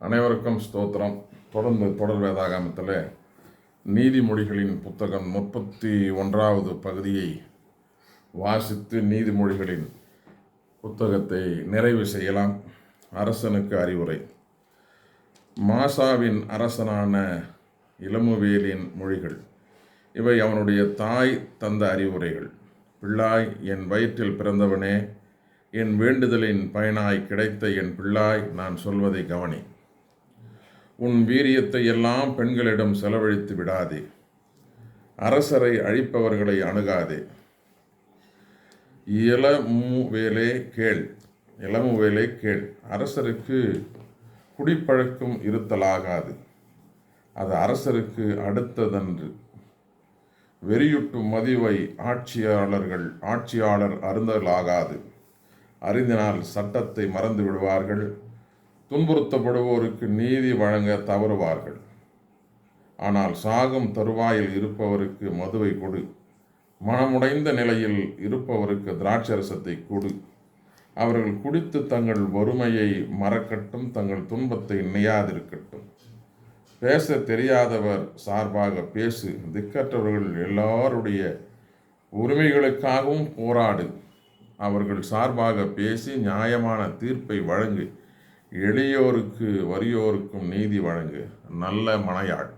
அனைவருக்கும் ஸ்தோத்திரம். தொடர்ந்து தொடர் வேதாகமத்தில் நீதிமொழிகளின் புத்தகம் 31வது பகுதியை வாசித்து நீதிமொழிகளின் புத்தகத்தை நிறைவு செய்யலாம். அரசனுக்கு அறிவுரை. மாசாவின் அரசனான இளமுவேலின் மொழிகள் இவை அவனுடைய தாய் தந்த அறிவுரைகள். பிள்ளாய், என் வயிற்றில் பிறந்தவனே, என் வேண்டுதலின் பயனாய் கிடைத்த என் பிள்ளாய், நான் சொல்வதை கவனி. உன் வீரியத்தை எல்லாம் பெண்களிடம் செலவழித்து விடாதே. அரசரை அழிப்பவர்களை அணுகாதே. இளமுவேலே கேள். அரசருக்கு குடிப்பழக்கம் இருத்தலாகாது, அது அரசருக்கு அடுத்ததன்று. வெறியூட்டும் மதிவை ஆட்சியாளர் அருந்தலாகாது, அறிந்தினால் சட்டத்தை மறந்து விடுவார்கள். துன்புறுத்தப்படுவோருக்கு நீதி வழங்க தவறுவார்கள். ஆனால் சாகும் தருவாயில் இருப்பவருக்கு மதுவை கொடு, மனமுடைந்த நிலையில் இருப்பவருக்கு திராட்சரசத்தை கொடு. அவர்கள் குடித்து தங்கள் வறுமையை மறக்கட்டும், தங்கள் துன்பத்தை நினையாதிருக்கட்டும். பேச தெரியாதவர் சார்பாக பேசு, திக்கற்றவர்கள் எல்லாருடைய உரிமைகளுக்காகவும் போராடு. அவர்கள் சார்பாக பேசி நியாயமான தீர்ப்பை வழங்கு. எளியோருக்கு வறியோருக்கும் நீதி வழங்கு. நல்ல மனையாள்.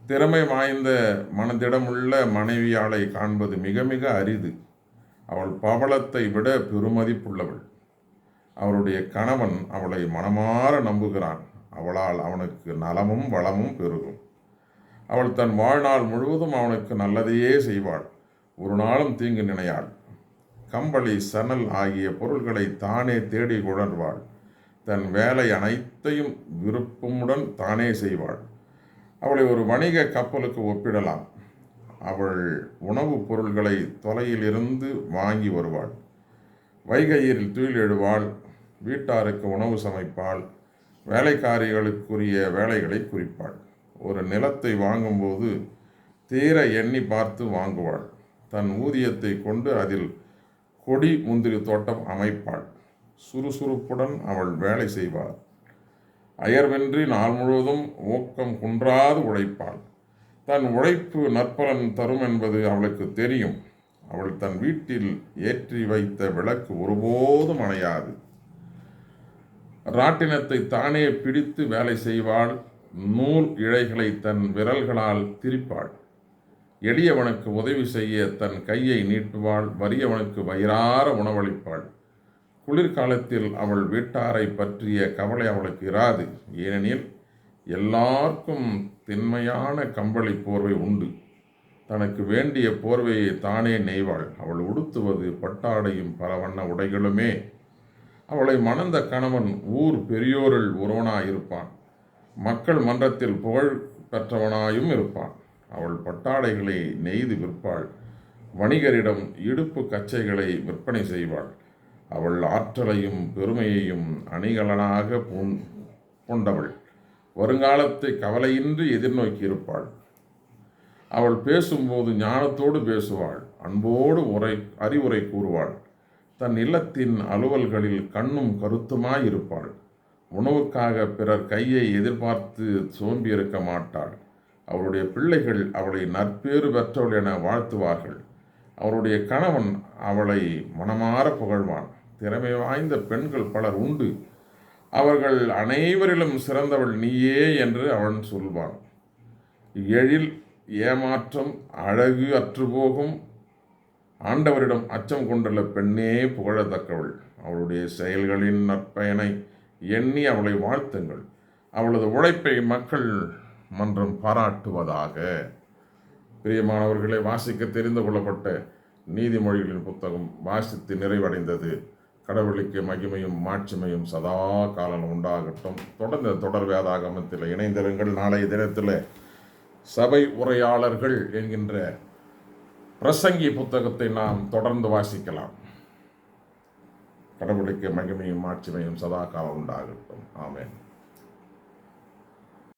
திறமை வாய்ந்த மனதிடமுள்ள மனைவியாளை காண்பது மிக மிக அரிது. அவள் பவளத்தை விட பெருமதிப்புள்ளவள். அவருடைய கணவன் அவளை மனமாற நம்புகிறான். அவளால் அவனுக்கு நலமும் வளமும் பெருகும். அவள் தன் வாழ்நாள் முழுவதும் அவனுக்கு நல்லதையே செய்வாள், ஒரு நாளும் தீங்கு நினையாள். கம்பளி, சணல் ஆகிய பொருள்களை தானே தேடி உணர்வாள். தன் வேலை அனைத்தையும் விருப்பமுடன் தானே செய்வாள். அவளை ஒரு வணிக கப்பலுக்கு ஒப்பிடலாம். அவள் உணவுப் பொருள்களை தொலையிலிருந்து வாங்கி வருவாள். வைகையில் துயில் எழுவாள். வீட்டாருக்கு உணவு சமைப்பாள். வேலைக்காரிகளுக்குரிய வேலைகளை குறிப்பாள். ஒரு நிலத்தை வாங்கும்போது தீர எண்ணி பார்த்து வாங்குவாள். தன் ஊதியத்தை கொண்டு அதில் கொடி முந்திரி தோட்டம் அமைப்பாள். சுறுசுறுப்புடன் அவள் வேலை செய்வாள். அயர்வின்றி நாள் முழுவதும் ஊக்கம் குன்றாது உழைப்பாள். தன் உழைப்பு நற்பலன் தரும் என்பது அவளுக்கு தெரியும். அவள் தன் வீட்டில் ஏற்றி வைத்த விளக்கு ஒருபோதும் அணையாது. ராட்டினத்தை தானே பிடித்து வேலை செய்வாள். நூல் இழைகளை தன் விரல்களால் திரிப்பாள். எளியவனுக்கு உதவி செய்ய தன் கையை நீட்டுவாள். வறியவனுக்கு வயிறார உணவளிப்பாள். குளிர்காலத்தில் அவள் வீட்டாரை பற்றிய கவலை அவளுக்கு இராது. ஏனெனில் எல்லாருக்கும் திண்மையான கம்பளி போர்வை உண்டு. தனக்கு வேண்டிய போர்வையை தானே நெய்வாள். அவள் உடுத்துவது பட்டாடையும் பல வண்ண உடைகளுமே. அவளை மணந்த கணவன் ஊர் பெரியோரில் ஒருவனாயிருப்பான். மக்கள் மன்றத்தில் புகழ் பெற்றவனாயும் இருப்பான். அவள் பட்டாடைகளை நெய்து விற்பாள். வணிகரிடம் இடுப்பு கச்சைகளை விற்பனை செய்வாள். அவள் ஆற்றலையும் பெருமையையும் அணிகலனாக கொண்டவள். வருங்காலத்தை கவலையின்றி எதிர்நோக்கி இருப்பாள். அவள் பேசும்போது ஞானத்தோடு பேசுவாள். அன்போடு அறிவுரை கூறுவாள். தன் இல்லத்தின் அலுவல்களில் கண்ணும் கருத்துமாயிருப்பாள். உணவுக்காக பிறர் கையை எதிர்பார்த்து சோம்பியிருக்க மாட்டாள். அவருடைய பிள்ளைகள் அவளை நற்பேறு பெற்றவள் என வாழ்த்துவார்கள். அவருடைய கணவன் அவளை மனமாற புகழ்வான். திறமை வாய்ந்த பெண்கள் பலர் உண்டு. அவர்கள் அனைவரிலும் சிறந்தவள் நீயே என்று அவன் சொல்வான். எழில், ஏமாற்றம், அழகு அற்றுப்போகும். ஆண்டவரிடம் அச்சம் கொண்டுள்ள பெண்ணே புகழத்தக்கவள். அவளுடைய செயல்களின் நற்பயனை எண்ணி அவளை வாழ்த்துங்கள். அவளது உழைப்பை மக்கள் மன்றம் பாராட்டுவதாக. பிரியமானவர்களை, வாசிக்க தெரிந்து கொள்ளப்பட்ட நீதிமொழிகளின் புத்தகம் வாசித்து நிறைவடைந்தது. கடவுளுக்கு மகிமையும் மாட்சிமையும் சதா காலம் உண்டாகட்டும். தொடர்ந்து தொடர் வேதாகமத்தில் இணைந்திருங்கள். நாளைய தினத்தில் சபை உரையாளர்கள் என்கின்ற பிரசங்கி புத்தகத்தை நாம் தொடர்ந்து வாசிக்கலாம். கடவுளுக்கு மகிமையும் மாட்சிமையும் சதா காலம் உண்டாகட்டும். ஆமென்.